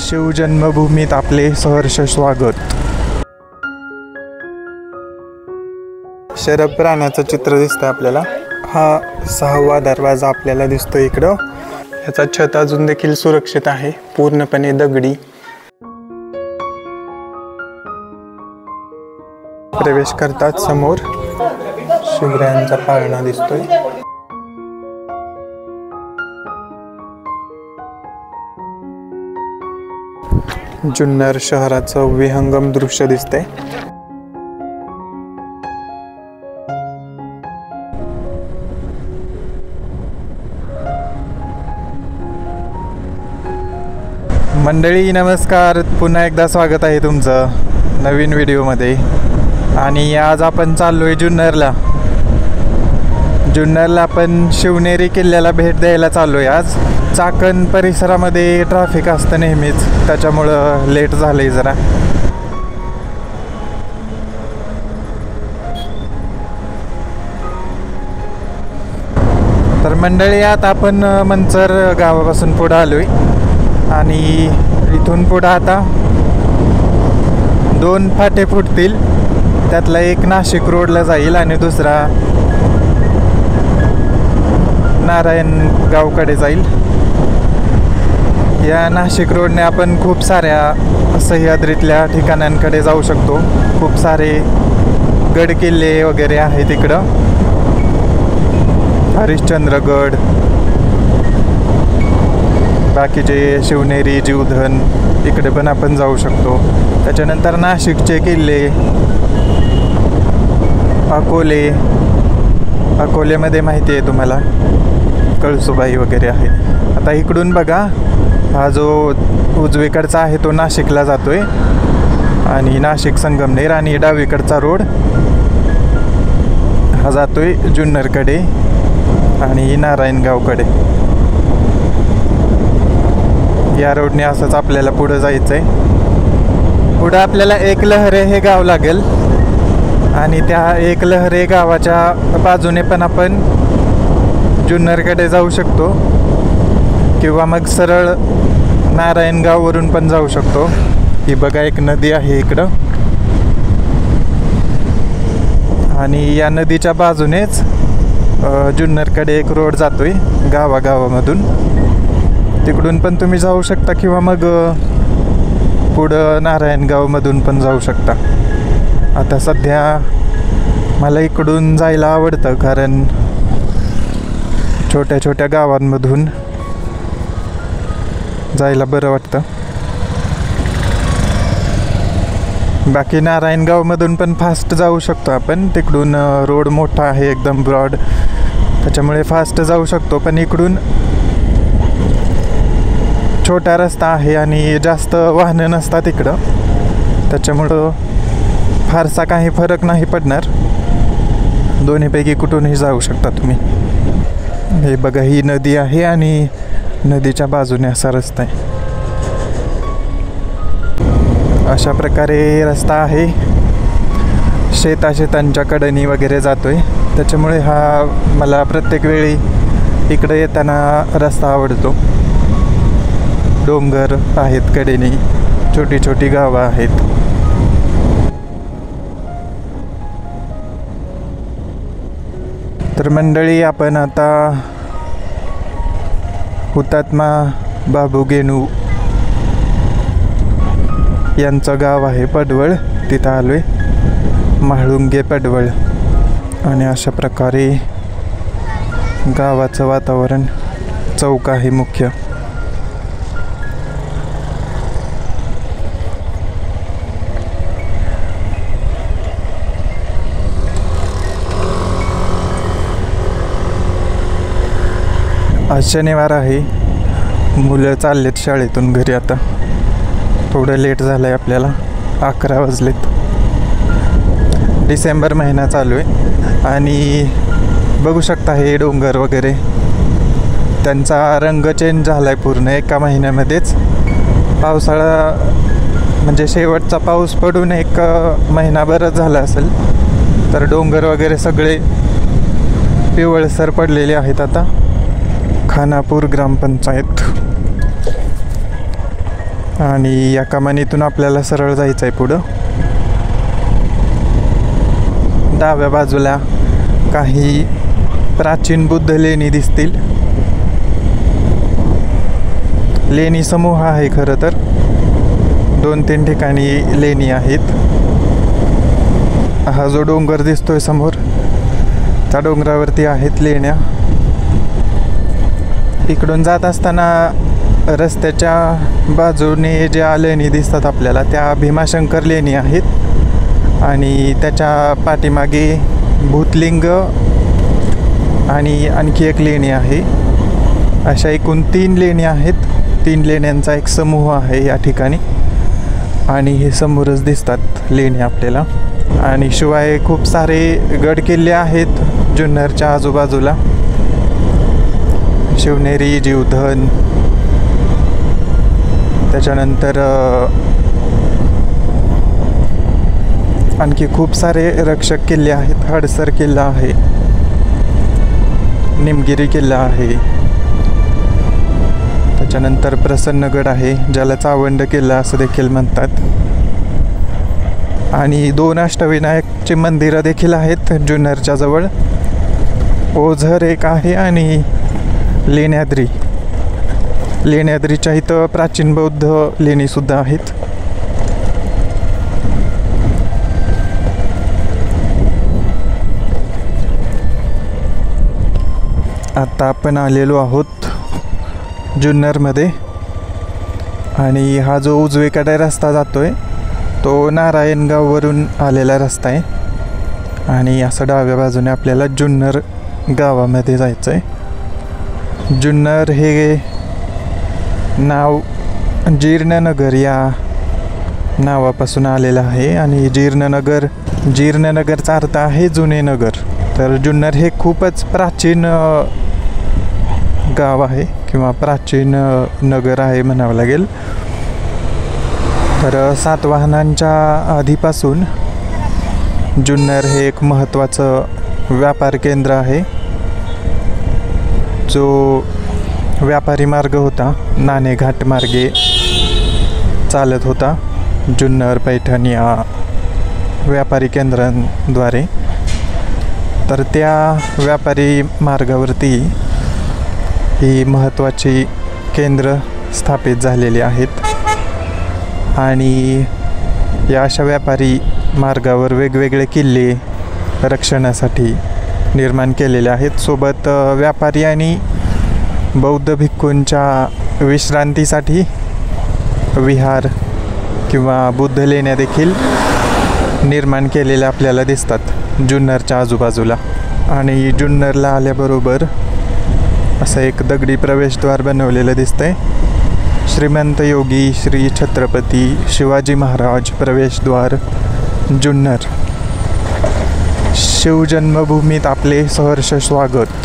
शिवजन्मभूमीत आपले सहर्ष स्वागत. शरद प्राण्याचं चित्र दिसतंय आपल्याला. हा 6वा दरवाजा आपल्याला दिसतो इकडं. ह्याचा छत अजून देखील सुरक्षित आहे, पूर्णपणे दगडी. प्रवेश करतात समोर शिवरायांचा पाळणा दिसतोय. जुन्नर शहराचं विहंगम दृश्य दिसतंय. मंडळी नमस्कार, पुन्हा एकदा स्वागत आहे तुमचं नवीन व्हिडिओमध्ये. आणि आज आपण चाललोय जुन्नरला. आपण शिवनेरी किल्ल्याला भेट द्यायला चाललोय. आज चाकण परिसरामध्ये ट्रॅफिक असतं नेहमीच, त्याच्यामुळं लेट झालंय जरा. तर मंडळी आता आपण मंचर गावापासून पुढं आलोय आणि इथून पुढं आता 2 फाटे फुटतील. त्यातला एक नाशिक रोडला जाईल आणि दुसरा नारायणगावकडे जाईल. या नाशिक रोडने आपण खूप साऱ्या सह्याद्रीतल्या ठिकाणांकडे जाऊ शकतो. खूप सारे गड किल्ले वगैरे आहेत इकडं. हरिश्चंद्रगड, बाकीचे शिवनेरी, जीवधन इकडे पण आपण जाऊ शकतो. त्याच्यानंतर नाशिकचे किल्ले, अकोलेमध्ये माहिती आहे तुम्हाला, कळसुबाई वगैरे आहे. आता इकडून बघा, हा जो उजवीकडचा आहे तो नाशिकला जातोय आणि नाशिक संगमनेर, आणि डावीकडचा रोड हा जातोय जुन्नरकडे आणि नारायणगावकडे. या रोडने असंच आपल्याला पुढं जायचं आहे. पुढं आपल्याला एकलहरे हे गाव लागेल आणि त्या एकलहरे गावाच्या बाजूने पण आपण जुन्नरकडे जाऊ शकतो किंवा मग सरळ नारायणगाववरून पण जाऊ शकतो. ही बघा एक नदी आहे इकडं आणि या नदीच्या बाजूनेच जुन्नरकडे एक रोड जातोय गावागावामधून. तिकडून पण तुम्ही जाऊ शकता किंवा मग पुढं नारायणगावमधून पण जाऊ शकता. आता सध्या मला इकडून जायला आवडतं, कारण छोट्या छोट्या गावांमधून जायला बरं वाटतं. बाकी नारायणगावमधून पण फास्ट जाऊ शकतो आपण. तिकडून रोड मोठा आहे, एकदम ब्रॉड, त्याच्यामुळे फास्ट जाऊ शकतो. पण इकडून छोटा रस्ता आहे आणि जास्त वाहनं नसतात इकडं, त्याच्यामुळं फारसा काही फरक नाही पडणार. दोन्हीपैकी कुठूनही जाऊ शकता तुम्ही. हे बघा, ही नदी आहे आणि नदीच्या बाजूने असा रस्ता आहे. अशा प्रकारे रस्ता आहे. शेतांच्या कडेनी वगैरे जातोय, त्याच्यामुळे हा मला प्रत्येक वेळी इकडे येताना रस्ता आवडतो. डोंगर आहेत कडेनी, छोटी छोटी गावं आहेत. तर मंडळी आपण आता हुतात्मा बाबू गेनू यांचं गाव आहे पडवळ, तिथं आलोय. म्हाळुंगे पडवळ. आणि अशा प्रकारे गावाचं वातावरण. चौक आहे मुख्य. आज शनिवार आहे, मुलं चाललेत शाळेतून घरी. आता थोडं लेट झालं आहे आपल्याला, 11 वाजलेत. डिसेंबर महिना चालू आहे आणि बघू शकता हे डोंगर वगैरे, त्यांचा रंग चेंज झाला आहे पूर्ण एका महिन्यामध्येच. पावसाळा म्हणजे शेवटचा पाऊस पडून 1 महिनाभरच झाला असेल, तर डोंगर वगैरे सगळे पिवळसर पडलेले आहेत. आता खानापूर ग्रामपंचायत आणि या कमानीतून आपल्याला सरळ जायचं आहे पुढं. डाव्या बाजूला काही प्राचीन बुद्ध लेणी दिसतील. लेणी समूह आहे खरं तर, 2-3 ठिकाणी लेणी आहेत. हा जो डोंगर दिसतोय समोर, त्या डोंगरावरती आहेत लेण्या. इकडून जात असताना रस्त्याच्या बाजूने ज्या लेणी दिसतात आपल्याला त्या भीमाशंकर लेणी आहेत. आणि त्याच्या पाठीमागे भूतलिंग आणि आणखी एक लेणी आहे. अशा एकूण 3 लेणी आहेत. 3 लेण्यांचा एक समूह आहे या ठिकाणी. आणि हे समोरच दिसतात लेणी आपल्याला. आणि शिवाय खूप सारे गड किल्ले आहेत जुन्नरच्या आजूबाजूला. शिवनेरी, जीवधन, त्याच्यानंतर आणखी खूप सारे रक्षक किल्ले आहेत. हडसर किल्ला आहे, निमगिरी किल्ला आहे, त्याच्यानंतर प्रसन्नगड आहे, ज्याला चावंड किल्ला असं देखील म्हणतात. आणि 2 अष्टविनायकची मंदिरं देखील आहेत जुन्नरच्या जवळ. ओझर एक आहे आणि लेण्याद्री. लेण्याद्रीच्या इथं प्राचीन बौद्ध लेणीसुद्धा आहेत. आता आपण आलेलो आहोत जुन्नरमध्ये. आणि हा जो उजवीकडे रस्ता जातोय तो नारायणगाववरून आलेला रस्ता आहे. आणि असं डाव्या बाजूने आपल्याला जुन्नर गावामध्ये जायचं आहे. जुन्नर हे नाव जीर्णनगर या नावापासून आलेलं आहे. आणि जीर्णनगरचा अर्थ आहे जुने नगर. तर जुन्नर हे खूपच प्राचीन गाव आहे किंवा प्राचीन नगर आहे म्हणावं लागेल. तर सातवाहनांच्या आधीपासून जुन्नर हे एक महत्त्वाचं व्यापार केंद्र आहे. जो व्यापारी मार्ग होता, नाणेघाट मार्गे चालत होता जुन्नर पैठण या व्यापारी केंद्रांद्वारे. तर त्या व्यापारी मार्गावरती ही महत्त्वाची केंद्र स्थापित झालेली आहेत. आणि या अशा व्यापारी मार्गावर वेगवेगळे किल्ले रक्षणासाठी निर्माण केलेले आहेत. सोबत व्यापारी आणि बौद्ध भिक्खूंच्या विश्रांतीसाठी विहार किंवा बुद्ध लेण्या देखील निर्माण केलेल्या आपल्याला दिसतात जुन्नरच्या आजूबाजूला. आणि जुन्नरला आल्याबरोबर असं एक दगडी प्रवेशद्वार बनवलेलं दिसतंय. श्रीमंत योगी श्री छत्रपती शिवाजी महाराज प्रवेशद्वार जुन्नर. शिवजन्मभूमीत आपले सहर्ष स्वागत.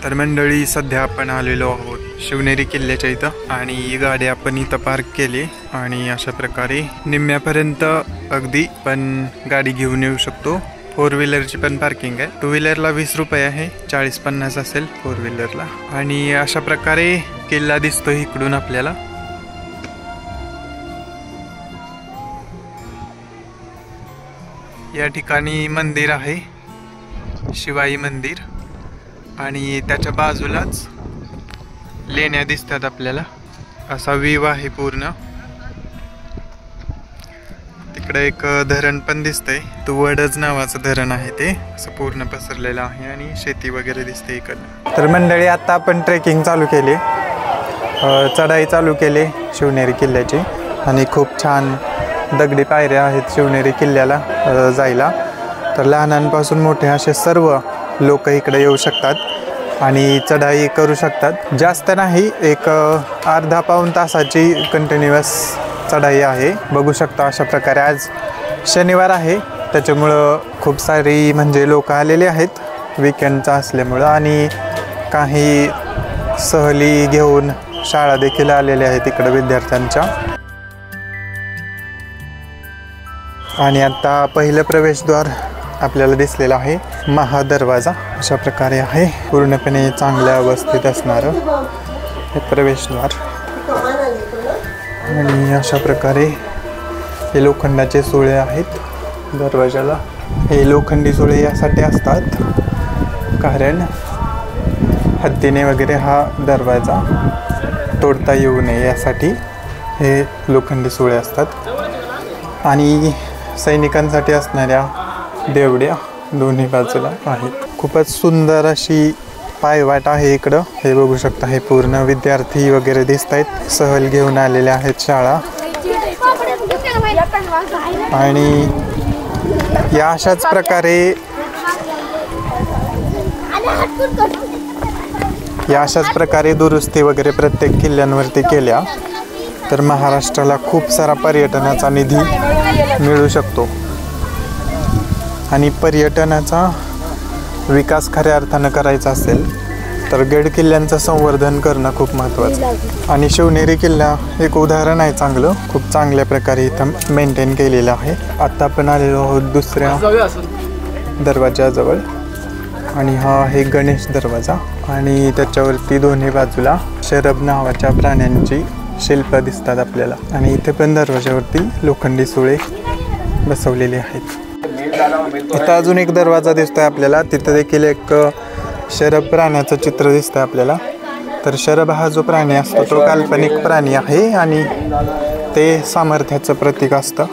तर मंडळी, सध्या आपण आलेलो आहोत शिवनेरी किल्ल्याच्या इथं. आणि ही गाडी आपण इथं पार्क केली. आणि अशा प्रकारे निम्म्यापर्यंत अगदी पण गाडी घेऊन येऊ शकतो. 4 व्हीलरची पण पार्किंग आहे. 2 व्हीलरला 20 रुपये आहे, 40-50 असेल 4 व्हीलरला. आणि अशा प्रकारे किल्ला दिसतो इकडून आपल्याला. या ठिकाणी मंदिर आहे, शिवाई मंदिर. आणि त्याच्या बाजूलाच लेण्या दिसतात आपल्याला. असा व्ह्यू आहे पूर्ण. तिकडे एक धरण पण दिसतंय. वडज नावाचं धरण आहे ते. असं पूर्ण पसरलेलं आहे आणि शेती वगैरे दिसते इकडनं. तर मंडळी, आता आपण ट्रेकिंग चालू केली, चढाई चालू केली शिवनेरी किल्ल्याची. आणि खूप छान दगडी पायऱ्या आहेत शिवनेरी किल्ल्याला जायला. तर लहानांपासून मोठे असे सर्व लोक इकडे येऊ शकतात. आणि चढाई करू शकतात। जास्त नाही, एक अर्धा पाऊण तासाची कंटिन्युअस चढाई आहे। बघू शकता अशा प्रकारे आज शनिवार आहे, त्याच्यामुळं खूप सारी म्हणजे लोक आलेले आहेत वीकेंडचा असल्यामुळं, आणि काही सहली घेऊन शाळा देखील आलेल्या आहेत इकडं विद्यार्थ्यांच्या। आणि आता पहिलं प्रवेशद्वार आपल्याला दिसलेला आहे, महादरवाजा अशा प्रकारे आहे, पूर्णपणे चांगल्या अवस्थेत असणारं हे प्रवेशद्वार। आणि अशा प्रकारे हे लोखंडाचे सुळे आहेत दरवाजाला। हे लोखंडी सुळे यासाठी असतात कारण हत्तीने वगैरे हा दरवाजा तोडता येऊ नये यासाठी हे लोखंडी सुळे असतात। आणि सैनिकांसाठी असणाऱ्या देवड्या दोन्ही बाजूला आहेत। खूपच सुंदर अशी पायवाट आहे इकडं, हे बघू शकता। हे पूर्ण विद्यार्थी वगैरे दिसत आहेत, सहल घेऊन आलेले आहेत शाळा। आणि या अशाच प्रकारे दुरुस्ती वगैरे प्रत्येक किल्ल्यांवरती केल्या तर महाराष्ट्राला खूप सारा पर्यटनाचा निधी मिळू शकतो। आणि पर्यटनाचा विकास खऱ्या अर्थानं करायचा असेल तर गड किल्ल्यांचं संवर्धन करणं खूप महत्त्वाचं आहे। आणि शिवनेरी किल्ला एक उदाहरण आहे चांगलं, खूप चांगल्या प्रकारे इथं मेंटेन केलेलं आहे। आता आपण आलेलो आहोत दुसऱ्या दरवाजाजवळ, आणि हा आहे गणेश दरवाजा। आणि त्याच्यावरती दोन्ही बाजूला शरभ नावाच्या प्राण्यांची शिल्प दिसतात आपल्याला। आणि इथे पण दरवाजावरती लोखंडी सुळे बसवलेले आहेत। इथं अजून एक दरवाजा दिसतोय आपल्याला, तिथं देखील एक शरभ प्राण्याचं चित्र दिसतंय आपल्याला। तर शरभ हा जो प्राणी असतो तो काल्पनिक प्राणी आहे आणि ते सामर्थ्याचं प्रतीक असतं।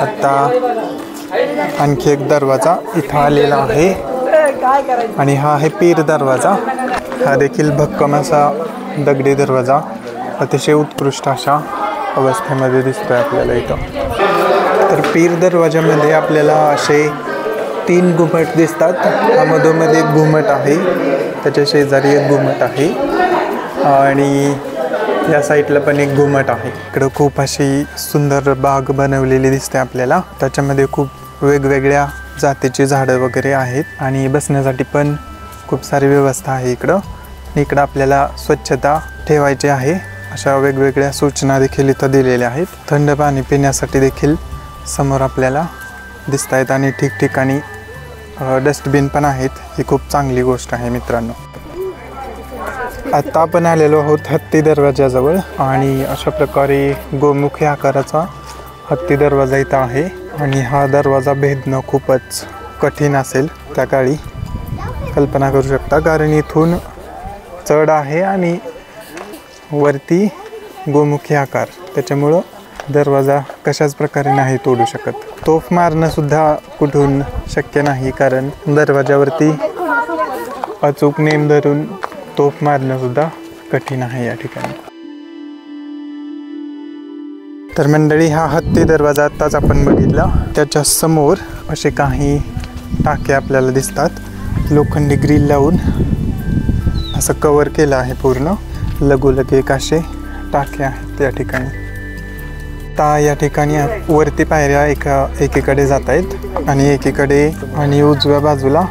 आता आणखी एक दरवाजा इथं आलेला आहे, आणि हा आहे पीर दरवाजा। हा देखील भक्कम असा दगडी दरवाजा अतिशय उत्कृष्ट अशा अवस्थेमध्ये दिसतोय आपल्याला इथं। तर पीर दरवाजामध्ये आपल्याला असे 3 घुमट दिसतात। हा मधोमध्ये एक घुमट आहे, त्याच्या शेजारी एक घुमट आहे, आणि या साईडला पण एक घुमट आहे। इकडं खूप अशी सुंदर बाग बनवलेली दिसते आपल्याला, त्याच्यामध्ये खूप वेगवेगळ्या जातीची झाडं वगैरे आहेत, आणि बसण्यासाठी पण खूप सारी व्यवस्था आहे इकडं। इकडं आपल्याला स्वच्छता ठेवायची आहे अशा वेगवेगळ्या सूचना देखील इथं दिलेल्या आहेत। थंड पाणी पिण्यासाठी देखील समोर आपल्याला दिसत आहेत, आणि ठिकठिकाणी डस्टबिन पण आहेत। ही खूप चांगली गोष्ट आहे मित्रांनो। आता आपण आलेलो आहोत हत्ती दरवाजाजवळ, आणि अशा प्रकारे गोमुखी आकाराचा हत्ती दरवाजा इथं आहे। आणि हा दरवाजा भेदणं खूपच कठीण असेल त्या काळी, कल्पना करू शकता, कारण इथून चढ आहे आणि वरती गोमुखी आकार, त्याच्यामुळं दरवाजा कशाच प्रकारे नाही तोडू शकत। तोफ मारणं सुद्धा कुठून शक्य नाही, कारण दरवाजावरती अचूक नेम धरून तोफ मारणं सुद्धा कठीण आहे या ठिकाणी। तर मंडळी, हा हत्ती दरवाजा आत्ताच आपण बघितला, त्याच्या समोर असे काही टाके आपल्याला दिसतात। लोखंडी ग्रिल लावून असं कव्हर केलं आहे पूर्ण, लगोलग एक असे टाके आहेत या ठिकाणी। या ठिकाणी वरती पायऱ्या एकीकडे जात आहेत, आणि एकीकडे आणि उजव्या बाजूला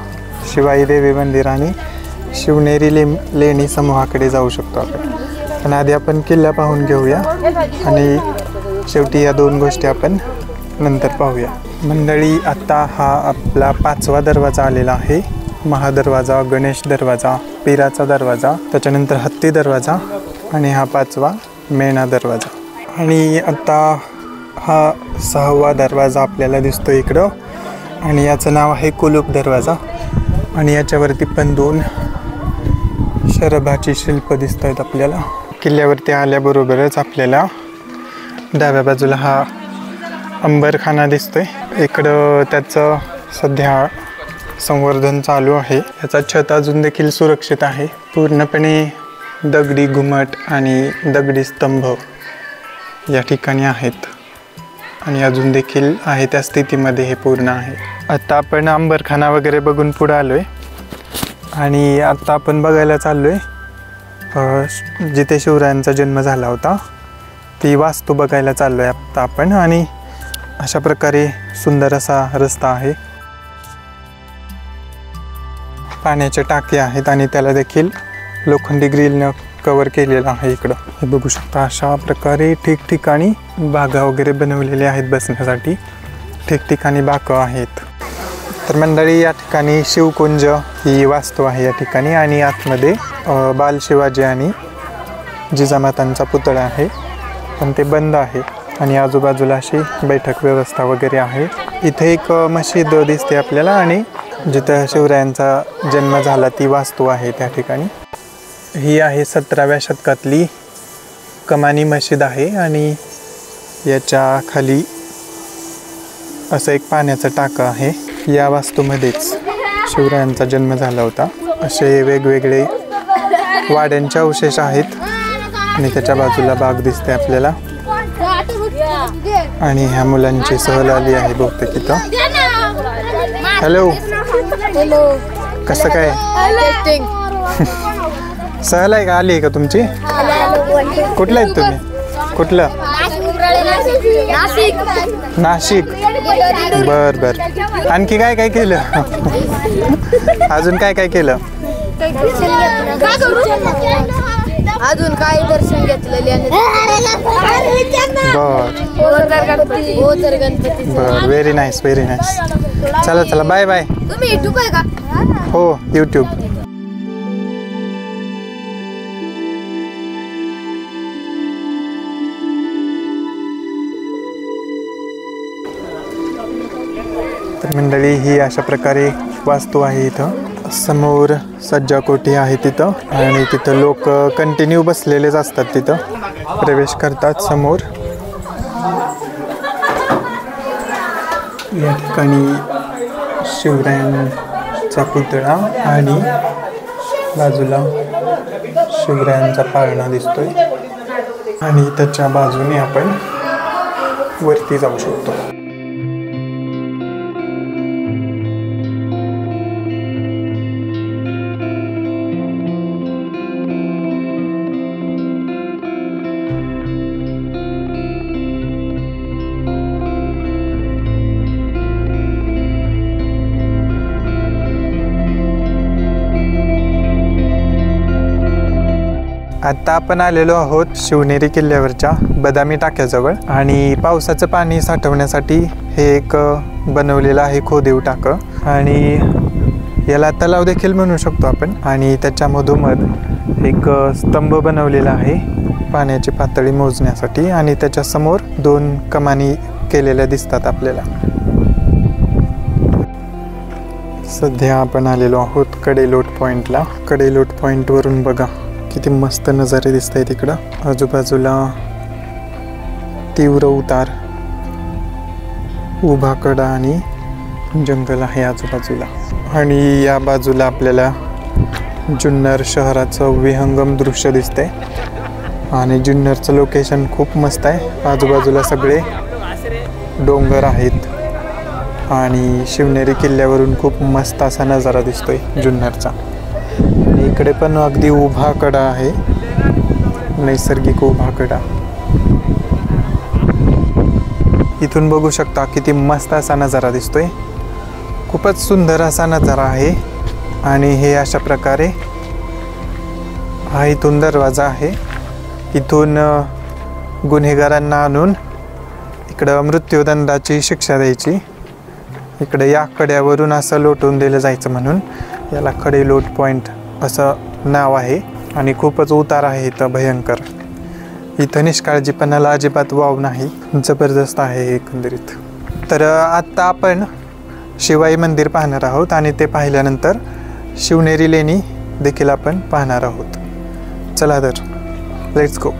शिवाई देवी मंदिर आणि शिवनेरी लेणी समूहाकडे जाऊ शकतो आपण। पण आधी आपण किल्ला पाहून घेऊया, आणि शेवटी या 2 गोष्टी आपण नंतर पाहूया। मंडळी, आता हा आपला 5वा दरवाजा आलेला आहे, महादरवाजा, गणेश दरवाजा, पीराचा दरवाजा, त्याच्यानंतर हत्ती दरवाजा, आणि हा 5वा मेणा दरवाजा। आणि आता हा 6वा दरवाजा आपल्याला दिसतो इकडं, आणि याचं नाव आहे कुलूप दरवाजा। आणि याच्यावरती पण 2 शरभाची शिल्प दिसत आहेत आपल्याला। किल्ल्यावरती आल्याबरोबरच आपल्याला डाव्या बाजूला हा अंबरखाना दिसतोय, इकडं त्याचं सध्या संवर्धन चालू आहे। याचा छत अजून देखील सुरक्षित आहे, पूर्णपणे दगडी घुमट आणि दगडी स्तंभ या ठिकाणी आहेत, आणि अजून देखील आहे त्या स्थितीमध्ये हे पूर्ण आहे। आता आपण अंबरखाना वगैरे बघून पुढे आलोय, आणि आत्ता आपण बघायला चाललो आहे जिथे शिवरायांचा जन्म झाला होता ती वास्तू बघायला चाललो आहे आत्ता आपण. आणि अशा प्रकारे सुंदर असा रस्ता आहे. पाण्याचे टाके आहेत आणि त्याला देखील लोखंडी ग्रिलनं कवर केलेलं आहे. इकडं हे बघू शकता. अशा प्रकारे ठिकठिकाणी बागा वगैरे बनवलेल्या आहेत बसण्यासाठी. ठिकठिकाणी बाकं आहेत. तर मंडळी या ठिकाणी शिवकुंज ही वास्तू आहे या ठिकाणी. आणि आतमध्ये बाल शिवाजी आणि जिजामातांचा पुतळा आहे पण ते बंद आहे. आणि आजूबाजूला अशी बैठक व्यवस्था वगैरे आहे. इथे एक मशीद दिसते आपल्याला आणि जिथं शिवरायांचा जन्म झाला ती वास्तू आहे त्या ठिकाणी. ही आहे 17व्या शतकातली कमानी मशीद आहे. आणि याच्या खाली असं एक पाण्याचं टाकं आहे. या वास्तूमध्येच शिवरायांचा जन्म झाला होता. असे वेगवेगळे वाड्यांचे अवशेष आहेत. आणि त्याच्या बाजूला बाग दिसते आपल्याला. आणि ह्या मुलांची सहल आली आहे बहुतेक इथं. हॅलो, कसं काय सहल आहे का? आली आहे का तुमची? कुठलं आहेत तुम्ही? कुठलं? नाशिक. बर बर. आणखी काय काय केलं? अजून काय काय केलं? अजून काय दर्शन घेतलेले. बर. Very nice, very nice. चला चला, बाय बाय. तुम्ही युट्यूब आहे का? हो, यूट्यूब. तर मंडळी ही अशा प्रकारे वास्तू आहे. इथं समोर सज्जा कोठी आहे तिथं. आणि तिथं लोक कंटिन्यू बसलेलेच असतात. तिथं प्रवेश करतात समोर. या ठिकाणी शिवरायांचा पुतळा आणि बाजूला शिवरायांचा पाळणा दिसतोय. आणि त्याच्या बाजूने आपण वरती जाऊ शकतो. आत्ता आपण आलेलो आहोत शिवनेरी किल्ल्यावरच्या बदामी टाक्याजवळ. आणि पावसाचं पाणी साठवण्यासाठी हे एक बनवलेलं आहे खोदेव टाकं. आणि याला तलाव देखील म्हणू शकतो आपण. आणि त्याच्या मधोमध एक स्तंभ बनवलेला आहे पाण्याची पातळी मोजण्यासाठी. आणि त्याच्या समोर 2 कमानी केलेल्या दिसतात आपल्याला. सध्या आपण आलेलो आहोत कडेलोट पॉईंटला. कडेलोट पॉईंटवरून बघा किती मस्त नजारे दिसत आहेत तिकडं. आजूबाजूला तीव्र उतार, उभा कडा आणि जंगल आहे आजूबाजूला. आणि या बाजूला आपल्याला जुन्नर शहराचं विहंगम दृश्य दिसतंय. आणि जुन्नरचं लोकेशन खूप मस्त आहे. आजूबाजूला सगळे डोंगर आहेत. आणि शिवनेरी किल्ल्यावरून खूप मस्त असा नजारा दिसतोय जुन्नरचा. इकडे पण अगदी उभा कडा आहे, नैसर्गिक उभा कडा. इथून बघू शकता किती मस्त असा नजारा दिसतोय. खूपच सुंदर असा नजारा आहे. आणि हे अशा प्रकारे हा इथून दरवाजा आहे. इथून गुन्हेगारांना आणून इकडं मृत्यूदंडाची शिक्षा द्यायची. इकडे या कड्यावरून असं लोटून दिलं जायचं म्हणून याला कडेलोट पॉईंट असं नाव आहे. आणि खूपच उतार आहे इथं भयंकर. इथं निष्काळजीपणाला अजिबात वाव नाही. जबरदस्त आहे एकंदरीत. तर आत्ता आपण शिवाई मंदिर पाहणार आहोत. आणि ते पाहिल्यानंतर शिवनेरी लेणी देखील आपण पाहणार आहोत. चला तर, लेट्स गो.